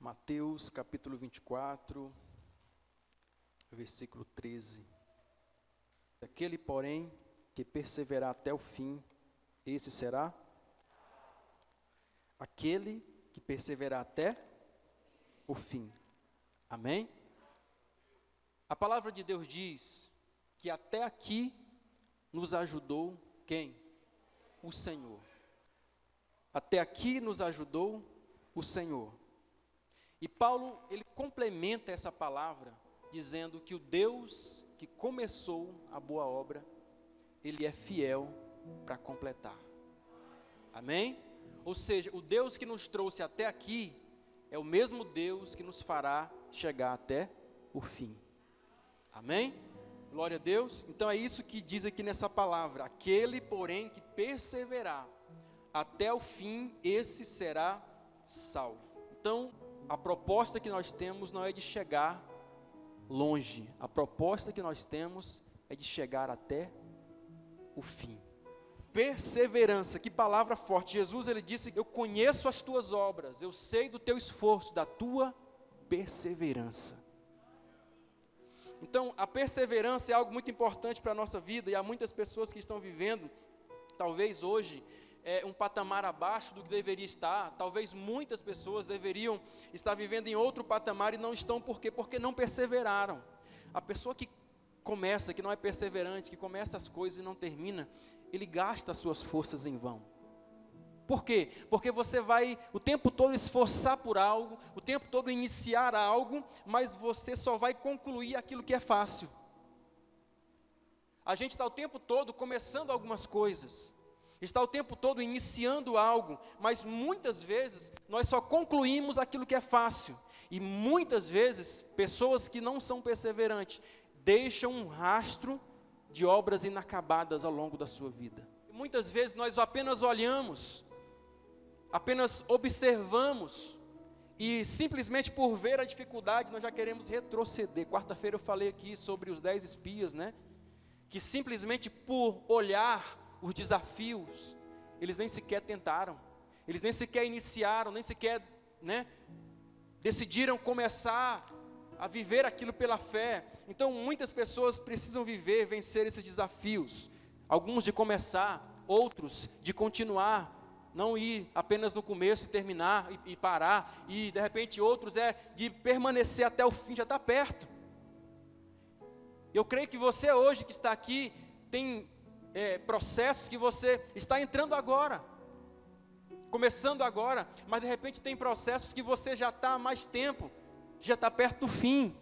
Mateus capítulo 24, versículo 13. Aquele, porém, que perseverar até o fim, esse será? Aquele que perseverar até o fim. Amém? A palavra de Deus diz que até aqui nos ajudou quem? O Senhor. Até aqui nos ajudou o Senhor. E Paulo, ele complementa essa palavra, dizendo que o Deus que começou a boa obra, ele é fiel para completar. Amém? Ou seja, o Deus que nos trouxe até aqui, é o mesmo Deus que nos fará chegar até o fim. Amém? Glória a Deus. Então é isso que diz aqui nessa palavra. Aquele, porém, que perseverar até o fim, esse será salvo. Então, a proposta que nós temos não é de chegar longe. A proposta que nós temos é de chegar até o fim. Perseverança, que palavra forte. Jesus, ele disse, eu conheço as tuas obras, eu sei do teu esforço, da tua perseverança. Então, a perseverança é algo muito importante para a nossa vida, e há muitas pessoas que estão vivendo, talvez hoje, um patamar abaixo do que deveria estar. Talvez muitas pessoas deveriam estar vivendo em outro patamar e não estão. Por quê? Porque não perseveraram. A pessoa que começa, que não é perseverante, que começa as coisas e não termina, ele gasta as suas forças em vão. Por quê? Porque você vai o tempo todo esforçar por algo, o tempo todo iniciar algo, mas você só vai concluir aquilo que é fácil. A gente está o tempo todo começando algumas coisas, está o tempo todo iniciando algo, mas muitas vezes nós só concluímos aquilo que é fácil. E muitas vezes, pessoas que não são perseverantes, deixam um rastro de obras inacabadas ao longo da sua vida. E muitas vezes nós apenas olhamos, apenas observamos, e simplesmente por ver a dificuldade nós já queremos retroceder. Quarta-feira eu falei aqui sobre os 10 espias, né? Que simplesmente por olhar os desafios, eles nem sequer tentaram, eles nem sequer iniciaram, nem sequer, decidiram começar a viver aquilo pela fé. Então muitas pessoas precisam vencer esses desafios, alguns de começar, outros de continuar, não ir apenas no começo e terminar e parar, e de repente outros de permanecer até o fim, já está perto. Eu creio que você hoje que está aqui, tem processos que você está entrando agora, começando agora, mas de repente tem processos que você já está há mais tempo, já está perto do fim.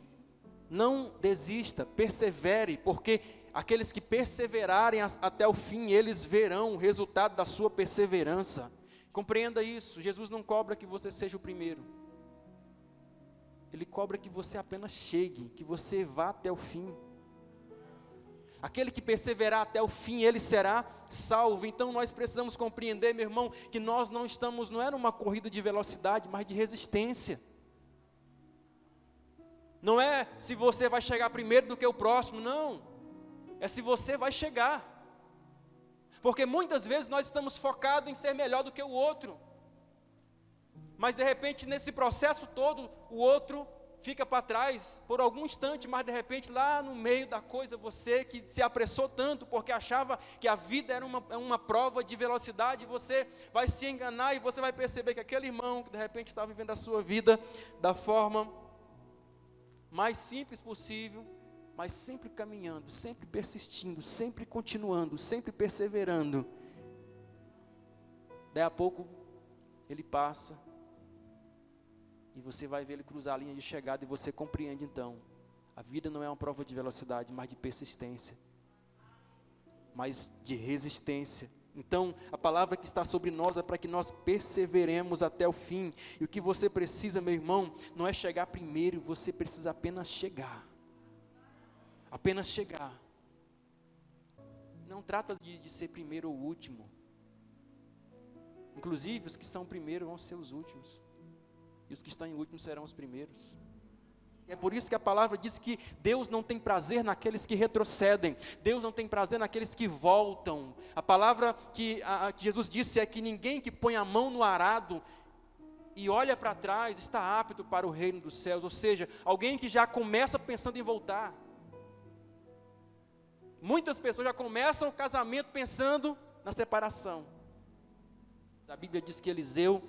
Não desista, persevere, porque aqueles que perseverarem até o fim, eles verão o resultado da sua perseverança. Compreenda isso. Jesus não cobra que você seja o primeiro, Ele cobra que você apenas chegue, que você vá até o fim. Aquele que perseverar até o fim, ele será salvo. Então nós precisamos compreender, meu irmão, que nós não é numa corrida de velocidade, mas de resistência. Não é se você vai chegar primeiro do que o próximo, não. É se você vai chegar. Porque muitas vezes nós estamos focados em ser melhor do que o outro. Mas de repente nesse processo todo, o outro fica para trás por algum instante, mas de repente lá no meio da coisa, você que se apressou tanto, porque achava que a vida era uma prova de velocidade, você vai se enganar e você vai perceber que aquele irmão que de repente está vivendo a sua vida da forma mais simples possível, mas sempre caminhando, sempre persistindo, sempre continuando, sempre perseverando. Daí a pouco ele passa, e você vai ver ele cruzar a linha de chegada, e você compreende então, a vida não é uma prova de velocidade, mas de persistência, mas de resistência. Então, a palavra que está sobre nós é para que nós perseveremos até o fim. E o que você precisa, meu irmão, não é chegar primeiro, você precisa apenas chegar. Apenas chegar. Não trata de ser primeiro ou último. Inclusive, os que são primeiro vão ser os últimos. E os que estão em último serão os primeiros. É por isso que a palavra diz que Deus não tem prazer naqueles que retrocedem. Deus não tem prazer naqueles que voltam. A palavra que Jesus disse é que ninguém que põe a mão no arado e olha para trás, está apto para o reino dos céus. Ou seja, alguém que já começa pensando em voltar. Muitas pessoas já começam o casamento pensando na separação. A Bíblia diz que Eliseu,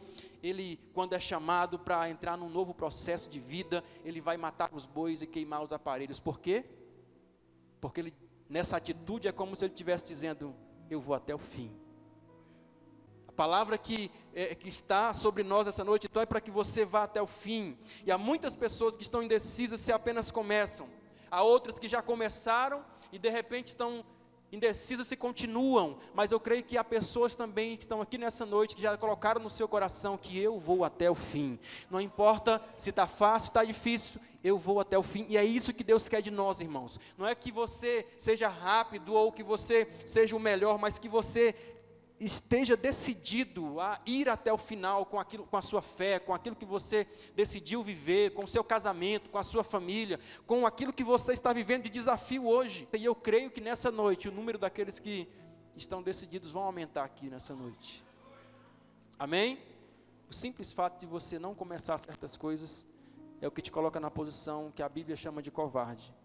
ele quando é chamado para entrar num novo processo de vida, ele vai matar os bois e queimar os aparelhos. Por quê? Porque ele, nessa atitude é como se ele estivesse dizendo, eu vou até o fim. A palavra que está sobre nós essa noite, então, é para que você vá até o fim. E há muitas pessoas que estão indecisas se apenas começam. Há outras que já começaram e de repente estão indecisas se continuam, mas eu creio que há pessoas também que estão aqui nessa noite, que já colocaram no seu coração, que eu vou até o fim, não importa se está fácil, está difícil, eu vou até o fim, e é isso que Deus quer de nós, irmãos, não é que você seja rápido, ou que você seja o melhor, mas que você esteja decidido a ir até o final com aquilo, com a sua fé, com aquilo que você decidiu viver, com o seu casamento, com a sua família, com aquilo que você está vivendo de desafio hoje. E eu creio que nessa noite o número daqueles que estão decididos vão aumentar aqui nessa noite. Amém? O simples fato de você não começar certas coisas é o que te coloca na posição que a Bíblia chama de covarde.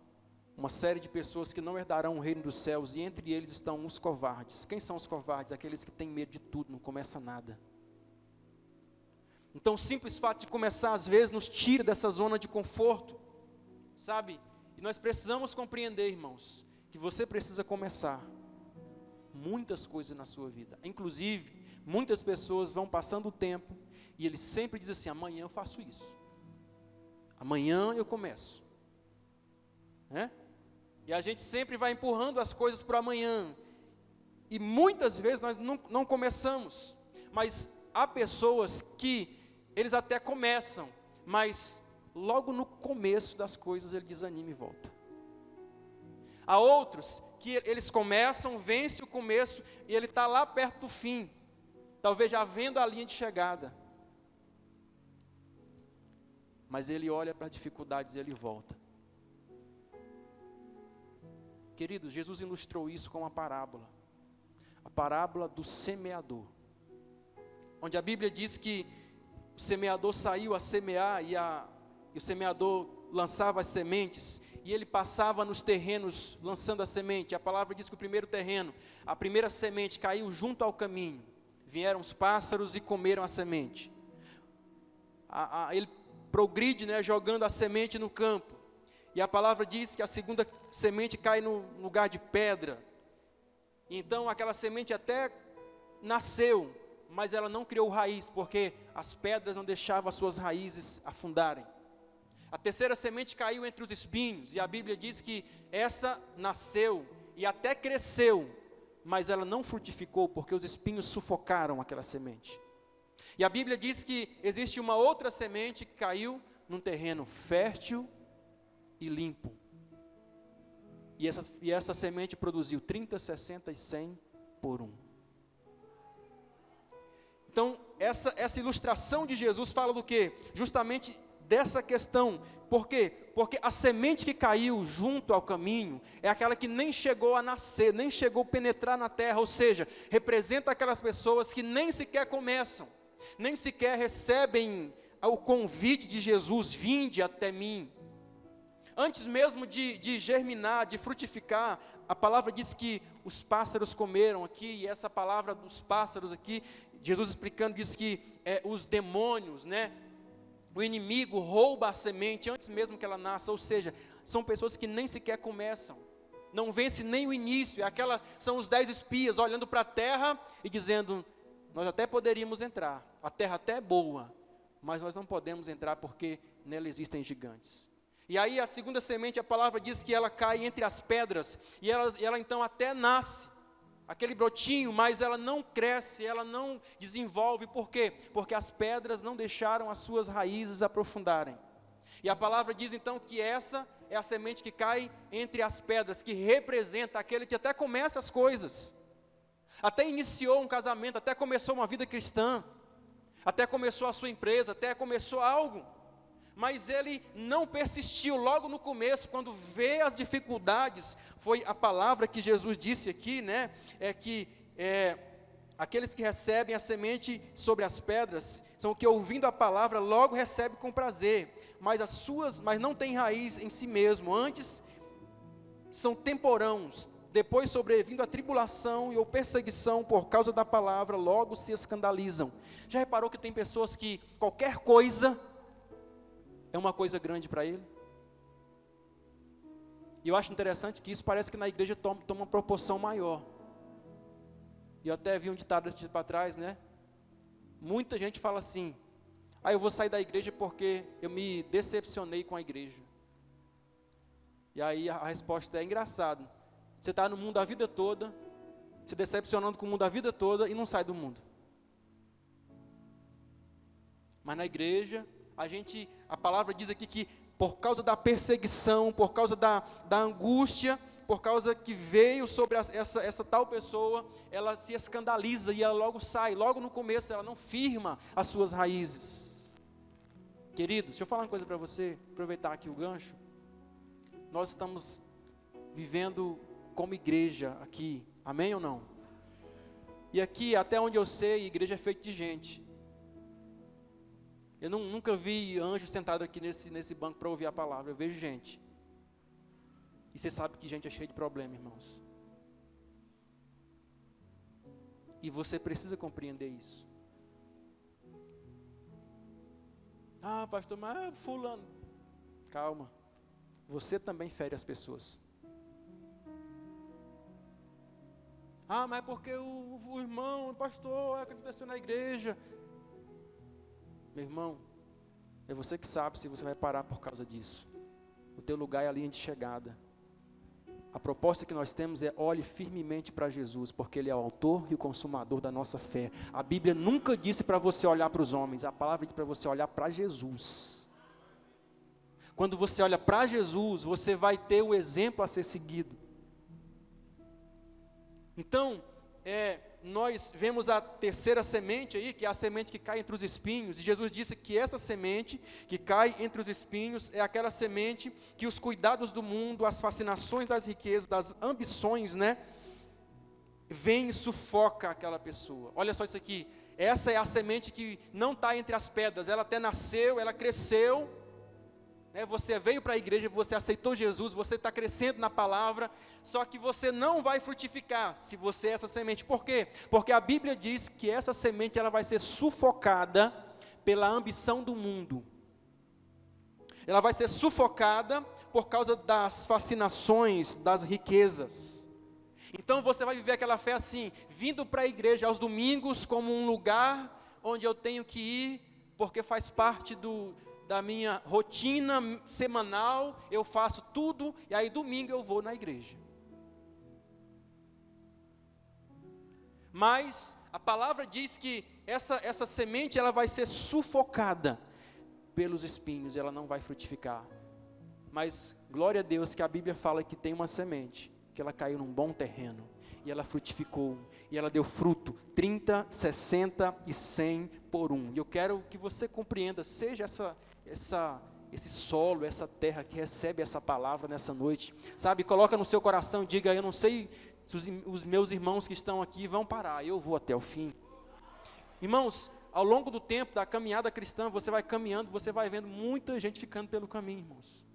Uma série de pessoas que não herdarão o reino dos céus, e entre eles estão os covardes. Quem são os covardes? Aqueles que têm medo de tudo, não começa nada. Então o simples fato de começar às vezes nos tira dessa zona de conforto, sabe? E nós precisamos compreender, irmãos, que você precisa começar muitas coisas na sua vida. Inclusive, muitas pessoas vão passando o tempo, e eles sempre dizem assim, amanhã eu faço isso. Amanhã eu começo. Né? E a gente sempre vai empurrando as coisas para amanhã. E muitas vezes nós não começamos. Mas há pessoas que eles até começam, mas logo no começo das coisas ele desanima e volta. Há outros que eles começam, vence o começo e ele está lá perto do fim. Talvez já vendo a linha de chegada. Mas ele olha para as dificuldades e ele volta. Queridos, Jesus ilustrou isso com uma parábola. A parábola do semeador. Onde a Bíblia diz que o semeador saiu a semear e o semeador lançava as sementes. E ele passava nos terrenos lançando a semente. A palavra diz que o primeiro terreno, a primeira semente caiu junto ao caminho. Vieram os pássaros e comeram a semente. Ele progride, né, jogando a semente no campo. E a palavra diz que a segunda semente cai no lugar de pedra. Então aquela semente até nasceu, mas ela não criou raiz, porque as pedras não deixavam as suas raízes afundarem. A terceira semente caiu entre os espinhos, e a Bíblia diz que essa nasceu e até cresceu, mas ela não frutificou, porque os espinhos sufocaram aquela semente. E a Bíblia diz que existe uma outra semente que caiu num terreno fértil e limpo. E essa semente produziu 30, 60 e 100 por um. Então, essa ilustração de Jesus fala do quê? Justamente dessa questão. Por quê? Porque a semente que caiu junto ao caminho é aquela que nem chegou a nascer, nem chegou a penetrar na terra, ou seja, representa aquelas pessoas que nem sequer começam, nem sequer recebem o convite de Jesus, vinde até mim. Antes mesmo de germinar, de frutificar, a palavra diz que os pássaros comeram aqui, e essa palavra dos pássaros aqui, Jesus explicando, diz que os demônios, né, o inimigo rouba a semente antes mesmo que ela nasça, ou seja, são pessoas que nem sequer começam, não vence nem o início, são os 10 espias olhando para a terra e dizendo, nós até poderíamos entrar, a terra até é boa, mas nós não podemos entrar porque nela existem gigantes. E aí a segunda semente, a palavra diz que ela cai entre as pedras, e ela então até nasce, aquele brotinho, mas ela não cresce, ela não desenvolve, por quê? Porque as pedras não deixaram as suas raízes aprofundarem. E a palavra diz então que essa é a semente que cai entre as pedras, que representa aquele que até começa as coisas, até iniciou um casamento, até começou uma vida cristã, até começou a sua empresa, até começou algo, mas ele não persistiu logo no começo, quando vê as dificuldades. Foi a palavra que Jesus disse aqui, né, Aqueles que recebem a semente sobre as pedras são os que, ouvindo a palavra, logo recebem com prazer, mas não têm raiz em si mesmo, antes são temporãos, depois sobrevindo a tribulação ou perseguição por causa da palavra, logo se escandalizam. Já reparou que tem pessoas que qualquer coisa é uma coisa grande para ele? E eu acho interessante que isso parece que na igreja toma uma proporção maior. E eu até vi um ditado esse dia para trás, né? Muita gente fala assim: eu vou sair da igreja porque eu me decepcionei com a igreja. E aí a resposta é: engraçado, você está no mundo a vida toda, se decepcionando com o mundo a vida toda e não sai do mundo. Mas na igreja, a palavra diz aqui que por causa da perseguição, por causa da angústia, por causa que veio sobre essa tal pessoa, ela se escandaliza e ela logo sai, logo no começo ela não firma as suas raízes. Querido, deixa eu falar uma coisa para você, aproveitar aqui o gancho. Nós estamos vivendo como igreja aqui, amém ou não? E aqui, até onde eu sei, a igreja é feita de gente. Eu nunca vi anjo sentado aqui nesse banco para ouvir a palavra, eu vejo gente. E você sabe que gente é cheia de problema, irmãos. E você precisa compreender isso. Pastor, mas fulano. Calma. Você também fere as pessoas. Mas é porque o irmão, o pastor, aconteceu na igreja. Meu irmão, é você que sabe se você vai parar por causa disso. O teu lugar é a linha de chegada. A proposta que nós temos é: olhe firmemente para Jesus, porque Ele é o autor e o consumador da nossa fé. A Bíblia nunca disse para você olhar para os homens, a palavra diz para você olhar para Jesus. Quando você olha para Jesus, você vai ter o exemplo a ser seguido. Então, nós vemos a terceira semente aí, que é a semente que cai entre os espinhos, e Jesus disse que essa semente que cai entre os espinhos é aquela semente que os cuidados do mundo, as fascinações das riquezas, das ambições, vem e sufoca aquela pessoa. Olha só isso aqui, essa é a semente que não está entre as pedras, ela até nasceu, ela cresceu, você veio para a igreja, você aceitou Jesus, você está crescendo na palavra, só que você não vai frutificar se você é essa semente. Por quê? Porque a Bíblia diz que essa semente ela vai ser sufocada pela ambição do mundo. Ela vai ser sufocada por causa das fascinações, das riquezas. Então você vai viver aquela fé assim, vindo para a igreja aos domingos como um lugar onde eu tenho que ir, porque faz parte da minha rotina semanal, eu faço tudo, e aí domingo eu vou na igreja. Mas a palavra diz que essa semente ela vai ser sufocada pelos espinhos, ela não vai frutificar. Mas glória a Deus que a Bíblia fala que tem uma semente, que ela caiu num bom terreno, e ela frutificou, e ela deu fruto, 30, 60 e 100 por um. E eu quero que você compreenda, seja esse solo, essa terra que recebe essa palavra nessa noite, sabe, coloca no seu coração, diga: eu não sei se os meus irmãos que estão aqui vão parar, eu vou até o fim. Irmãos, ao longo do tempo da caminhada cristã, você vai caminhando, você vai vendo muita gente ficando pelo caminho, irmãos.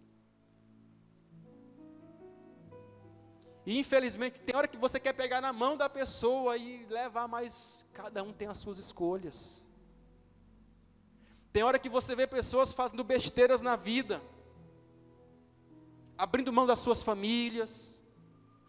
E infelizmente, tem hora que você quer pegar na mão da pessoa e levar, mas cada um tem as suas escolhas. Tem hora que você vê pessoas fazendo besteiras na vida, abrindo mão das suas famílias,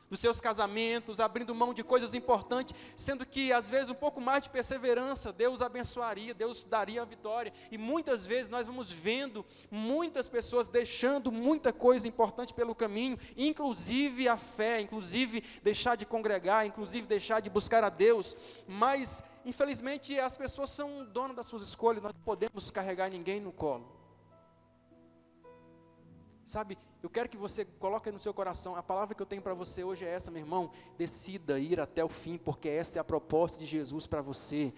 dos seus casamentos, abrindo mão de coisas importantes, sendo que às vezes um pouco mais de perseverança, Deus abençoaria, Deus daria a vitória. E muitas vezes nós vamos vendo muitas pessoas deixando muita coisa importante pelo caminho, inclusive a fé, inclusive deixar de congregar, inclusive deixar de buscar a Deus, mas infelizmente as pessoas são donas das suas escolhas, nós não podemos carregar ninguém no colo. Sabe, eu quero que você coloque no seu coração, a palavra que eu tenho para você hoje é essa, meu irmão: decida ir até o fim, porque essa é a proposta de Jesus para você.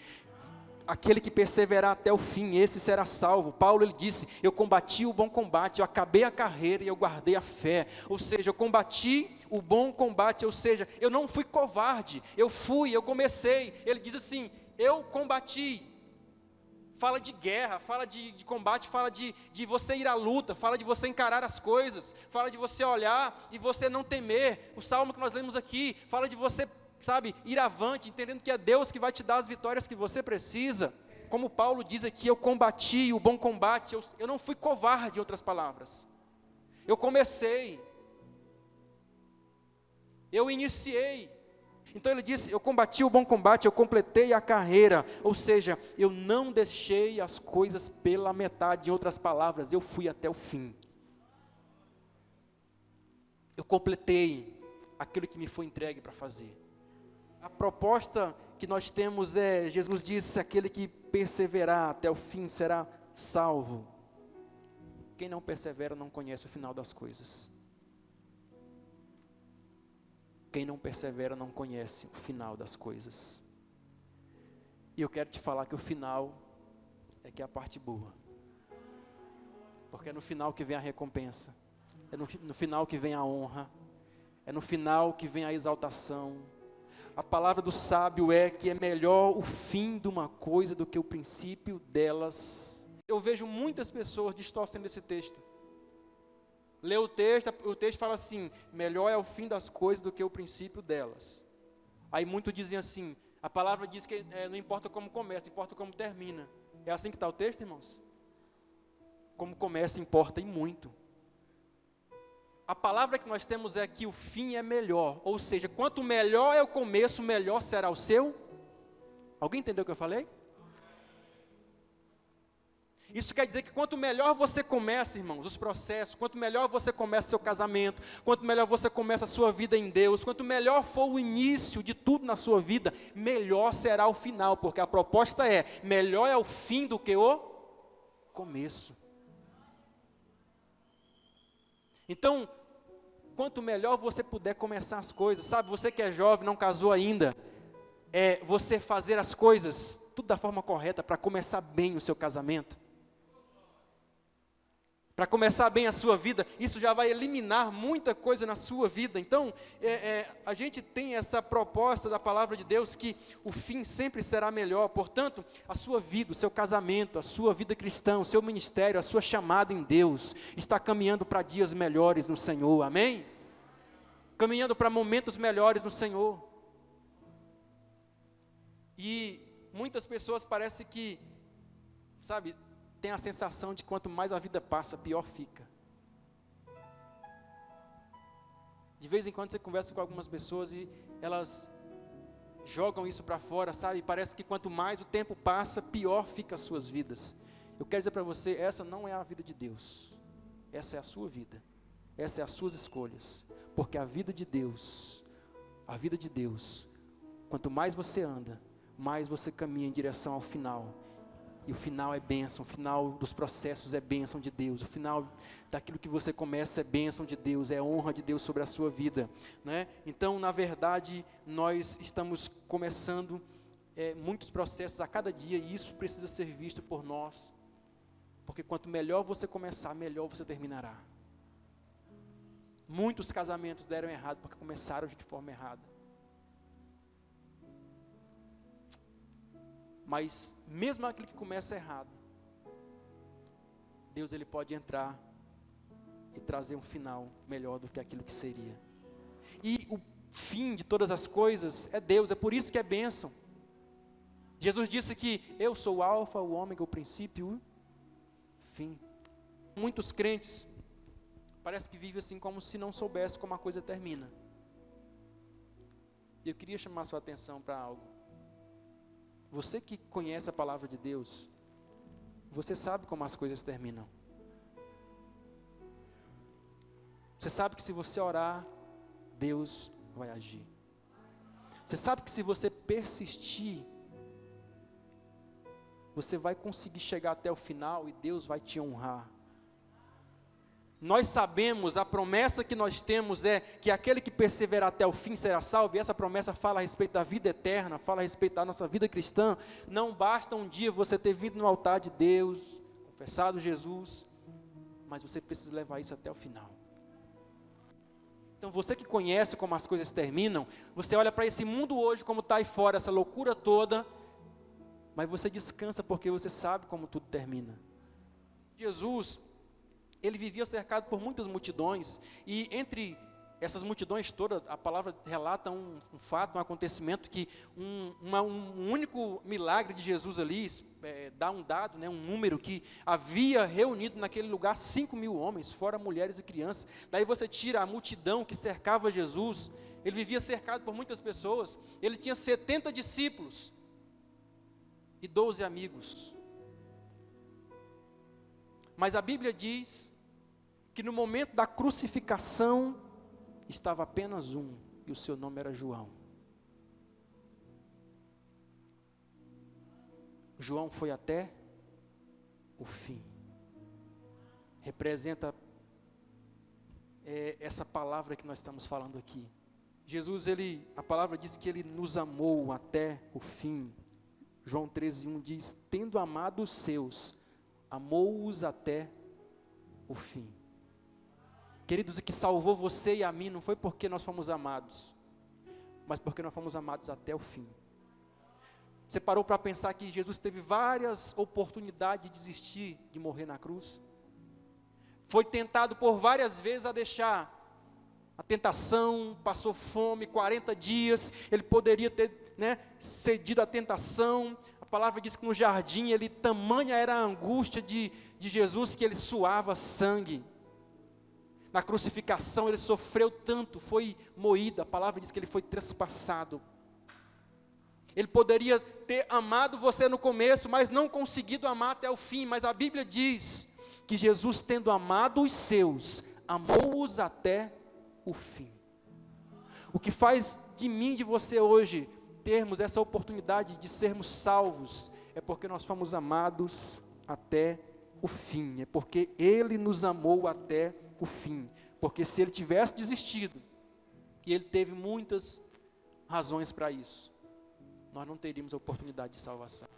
aquele que perseverar até o fim, esse será salvo. Paulo, ele disse, eu combati o bom combate, eu acabei a carreira e eu guardei a fé. Ou seja, eu combati o bom combate, ou seja, eu não fui covarde, eu comecei. Ele diz assim, eu combati. Fala de guerra, fala de combate, fala de você ir à luta, fala de você encarar as coisas, fala de você olhar e você não temer. O salmo que nós lemos aqui, fala de você, ir avante, entendendo que é Deus que vai te dar as vitórias que você precisa. Como Paulo diz aqui, eu combati o bom combate, eu não fui covarde, em outras palavras. Eu comecei, eu iniciei. Então ele disse, eu combati o bom combate, eu completei a carreira, ou seja, eu não deixei as coisas pela metade, em outras palavras, eu fui até o fim. Eu completei aquilo que me foi entregue para fazer. A proposta que nós temos é, Jesus disse, aquele que perseverar até o fim será salvo. Quem não persevera não conhece o final das coisas. Quem não persevera não conhece o final das coisas. E eu quero te falar que o final é que é a parte boa. Porque é no final que vem a recompensa. É no final que vem a honra. É no final que vem a exaltação. A palavra do sábio é que é melhor o fim de uma coisa do que o princípio delas. Eu vejo muitas pessoas distorcendo esse texto. Lê o texto fala assim, melhor é o fim das coisas do que o princípio delas. Aí muitos dizem assim, a palavra diz que não importa como começa, importa como termina. É assim que está o texto, irmãos? Como começa importa e muito. A palavra que nós temos é que o fim é melhor, ou seja, quanto melhor é o começo, melhor será o seu. Alguém entendeu o que eu falei? Isso quer dizer que quanto melhor você começa, irmãos, os processos, quanto melhor você começa seu casamento, quanto melhor você começa a sua vida em Deus, quanto melhor for o início de tudo na sua vida, melhor será o final, porque a proposta é, melhor é o fim do que o começo. Então, quanto melhor você puder começar as coisas, você que é jovem, não casou ainda, você fazer as coisas, tudo da forma correta, para começar bem o seu casamento, para começar bem a sua vida, isso já vai eliminar muita coisa na sua vida. Então, a gente tem essa proposta da palavra de Deus, que o fim sempre será melhor. Portanto, a sua vida, o seu casamento, a sua vida cristã, o seu ministério, a sua chamada em Deus, está caminhando para dias melhores no Senhor, amém? Caminhando para momentos melhores no Senhor. E muitas pessoas parecem que, tem a sensação de quanto mais a vida passa, pior fica. De vez em quando você conversa com algumas pessoas e elas jogam isso para fora, Parece que quanto mais o tempo passa, pior fica as suas vidas. Eu quero dizer para você, essa não é a vida de Deus. Essa é a sua vida. Essas são as suas escolhas. Porque a vida de Deus, quanto mais você anda, mais você caminha em direção ao final. E o final é bênção, o final dos processos é bênção de Deus, o final daquilo que você começa é bênção de Deus, é honra de Deus sobre a sua vida, né? Então, na verdade, nós estamos começando muitos processos a cada dia, e isso precisa ser visto por nós, porque quanto melhor você começar, melhor você terminará. Muitos casamentos deram errado, porque começaram de forma errada. Mas mesmo aquilo que começa errado, Deus ele pode entrar e trazer um final melhor do que aquilo que seria. E o fim de todas as coisas é Deus, é por isso que é bênção. Jesus disse que eu sou o alfa, o ômega, o princípio e o fim. Muitos crentes parece que vivem assim como se não soubesse como a coisa termina. E eu queria chamar a sua atenção para algo. Você que conhece a palavra de Deus, você sabe como as coisas terminam. Você sabe que se você orar, Deus vai agir. Você sabe que se você persistir, você vai conseguir chegar até o final e Deus vai te honrar. Nós sabemos, a promessa que nós temos é que aquele que perseverar até o fim será salvo, e essa promessa fala a respeito da vida eterna, fala a respeito da nossa vida cristã. Não basta um dia você ter vindo no altar de Deus, confessado Jesus, mas você precisa levar isso até o final. Então você que conhece como as coisas terminam, você olha para esse mundo hoje como está aí fora, essa loucura toda, mas você descansa porque você sabe como tudo termina. Jesus, ele vivia cercado por muitas multidões, e entre essas multidões todas, a palavra relata um fato, um acontecimento, que um único milagre de Jesus ali, dá um dado, um número, que havia reunido naquele lugar 5.000 homens, fora mulheres e crianças. Daí você tira a multidão que cercava Jesus, ele vivia cercado por muitas pessoas, ele tinha 70 discípulos, e 12 amigos. Mas a Bíblia diz que no momento da crucificação estava apenas um, e o seu nome era João. João foi até o fim. Representa essa palavra que nós estamos falando aqui. Jesus, a palavra diz que ele nos amou até o fim. João 13:1 diz: tendo amado os seus, amou-os até o fim. Queridos, o que salvou você e a mim não foi porque nós fomos amados, mas porque nós fomos amados até o fim. Você parou para pensar que Jesus teve várias oportunidades de desistir de morrer na cruz? Foi tentado por várias vezes a deixar a tentação, passou fome, 40 dias, ele poderia ter cedido à tentação. A palavra diz que no jardim, tamanha era a angústia de Jesus, que ele suava sangue. Na crucificação ele sofreu tanto, foi moído, a palavra diz que ele foi trespassado. Ele poderia ter amado você no começo, mas não conseguido amar até o fim. Mas a Bíblia diz que Jesus, tendo amado os seus, amou-os até o fim. O que faz de mim e de você hoje termos essa oportunidade de sermos salvos, é porque nós fomos amados até o fim, é porque Ele nos amou até o fim. Porque se Ele tivesse desistido, e Ele teve muitas razões para isso, nós não teríamos a oportunidade de salvação.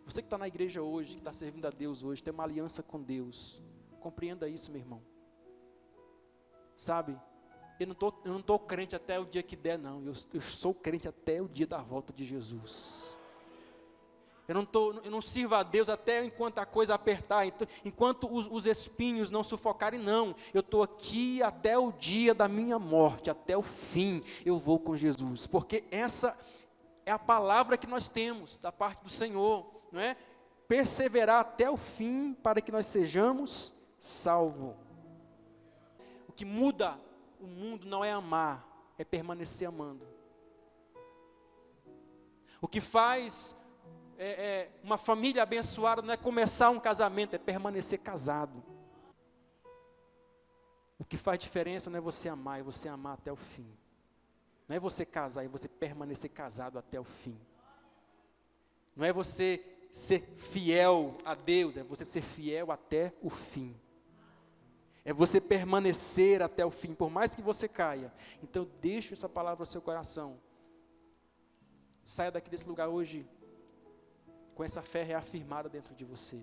Você que está na igreja hoje, que está servindo a Deus hoje, tem uma aliança com Deus, compreenda isso, meu irmão. Sabe, eu não estou crente até o dia que der, não. Eu sou crente até o dia da volta de Jesus. Eu não sirvo a Deus até enquanto a coisa apertar, enquanto os espinhos não sufocarem, não. Eu estou aqui até o dia da minha morte, até o fim eu vou com Jesus. Porque essa é a palavra que nós temos da parte do Senhor, não é? Perseverar até o fim para que nós sejamos salvos. O que muda o mundo não é amar, é permanecer amando. O que faz uma família abençoada não é começar um casamento, é permanecer casado. O que faz diferença não é você amar, é você amar até o fim. Não é você casar, é você permanecer casado até o fim. Não é você ser fiel a Deus, é você ser fiel até o fim. É você permanecer até o fim, por mais que você caia. Então deixe essa palavra no seu coração. Saia daqui desse lugar hoje com essa fé reafirmada dentro de você.